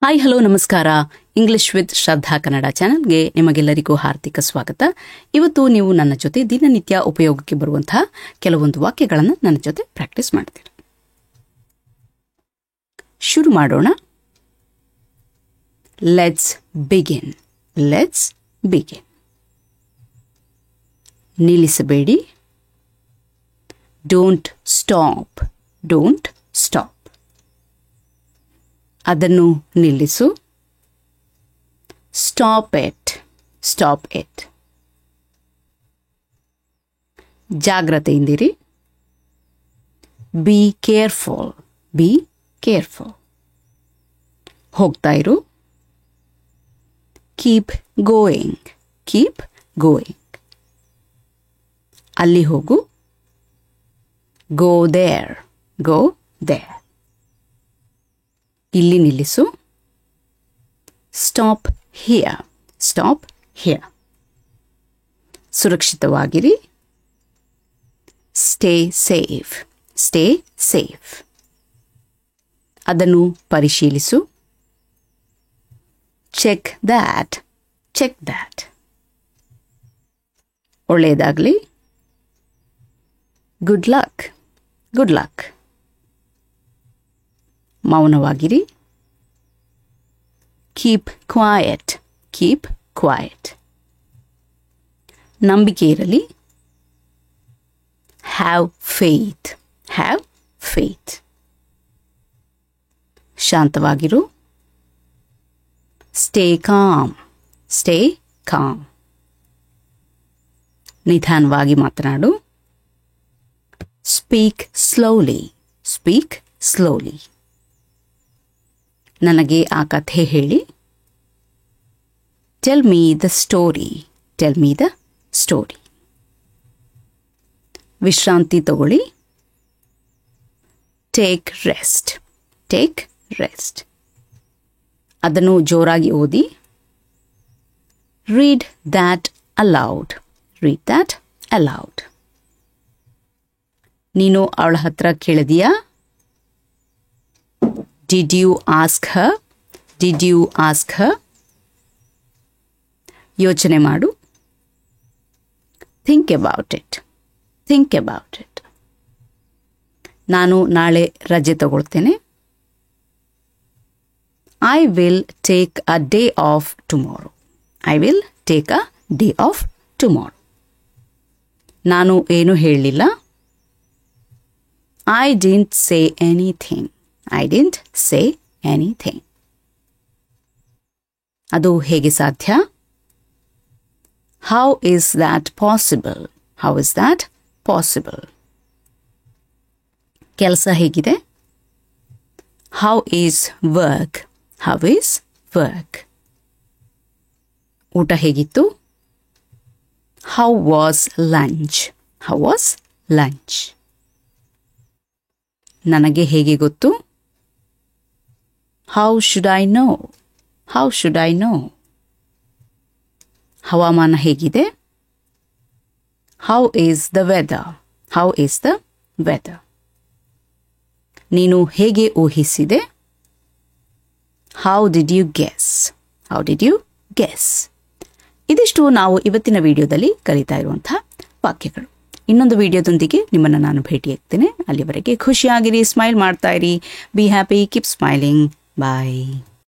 Hi hello ನಮಸ್ಕಾರ. English with ಶ್ರದ್ಧಾ ಕನ್ನಡ ಚಾನೆಲ್ಗೆ ನಿಮಗೆಲ್ಲರಿಗೂ ಹಾರ್ದಿಕ ಸ್ವಾಗತ. ಇವತ್ತು ನೀವು ನನ್ನ ಜೊತೆ ದಿನನಿತ್ಯ ಉಪಯೋಗಕ್ಕೆ ಬರುವಂತಹ ಕೆಲವೊಂದು ವಾಕ್ಯಗಳನ್ನು ನನ್ನ ಜೊತೆ ಪ್ರಾಕ್ಟೀಸ್ ಮಾಡ್ತೀರಿ. ಶುರು ಮಾಡೋಣ. Let's begin. Let's begin. ನಿಲ್ಲಿಸಬೇಡಿ. Don't stop. Don't stop. ಅದನ್ನು ನಿಲ್ಲಿಸು. Stop it. Stop it. ಜಾಗ್ರತೆಯಿಂದಿರಿ. Be careful. Be careful. ಹೋಗ್ತಾ ಇರು. Keep going. Keep going. ಅಲ್ಲಿ ಹೋಗು. Go there. Go there. ಇಲ್ಲಿ ನಿಲ್ಲಿಸು. Stop here. Stop here. ಸುರಕ್ಷಿತವಾಗಿರಿ. Stay safe. Stay safe. ಅದನ್ನು ಪರಿಶೀಲಿಸು. Check that. Check that. ಒಳ್ಳೆಯದಾಗಲಿ. Good luck. Good luck. ಮೌನವಾಗಿರಿ. Keep quiet. Keep quiet. ನಂಬಿಕೆ ಇರಲಿ. Have faith. Have faith. ಶಾಂತವಾಗಿರು. Stay calm. Stay calm. ನಿಧಾನವಾಗಿ ಮಾತನಾಡು. Speak slowly. Speak slowly. ನನಗೆ ಆ ಕಥೆ ಹೇಳಿ. Tell me the story. Tell me the story. ವಿಶ್ರಾಂತಿ ತಗೊಳ್ಳಿ. Take rest. Take rest. ಅದನ್ನು ಜೋರಾಗಿ ಓದಿ. Read that allowed. Read that allowed. ನೀನು ಅವಳ ಹತ್ರ ಕೇಳಿದೀಯಾ? Did you ask her? Did you ask her? ಯೋಚನೆ ಮಾಡು. Think about it. Think about it. ನಾನು ನಾಳೆ ರಜೆ ತಗೊಳ್ತೇನೆ. I will take a day off tomorrow. I will take a day off tomorrow. ನಾನು ಏನು ಹೇಳಲಿಲ್ಲ. I didn't say anything. I didn't say anything. ಅದು ಹೇಗೆ ಸಾಧ್ಯ? How is that possible? How is that possible? ಕೆಲಸ ಹೇಗಿದೆ? How is work? How is work? ಊಟ ಹೇಗಿತ್ತು? How was lunch? How was lunch? ನನಗೆ ಹೇಗೆ ಗೊತ್ತು? How should I know? How should I know? ಹವಾಮಾನ ಹೇಗಿದೆ? How is the weather? How is the weather? ನೀನು ಹೇಗೆ ಊಹಿಸಿದೆ? How did you guess? How did you guess? ಇದಿಷ್ಟು ನಾವು ಇವತ್ತಿನ ವಿಡಿಯೋದಲ್ಲಿ ಕಲಿತಾ ಇರುವಂತಹ ವಾಕ್ಯಗಳು. ಇನ್ನೊಂದು ವಿಡಿಯೋದೊಂದಿಗೆ ನಿಮ್ಮನ್ನು ನಾನು ಭೇಟಿಯಾಗ್ತೇನೆ. ಅಲ್ಲಿವರೆಗೆ ಖುಷಿಯಾಗಿರಿ, ಸ್ಮೈಲ್ ಮಾಡ್ತಾ ಇರಿ. Be happy, keep smiling. Bye.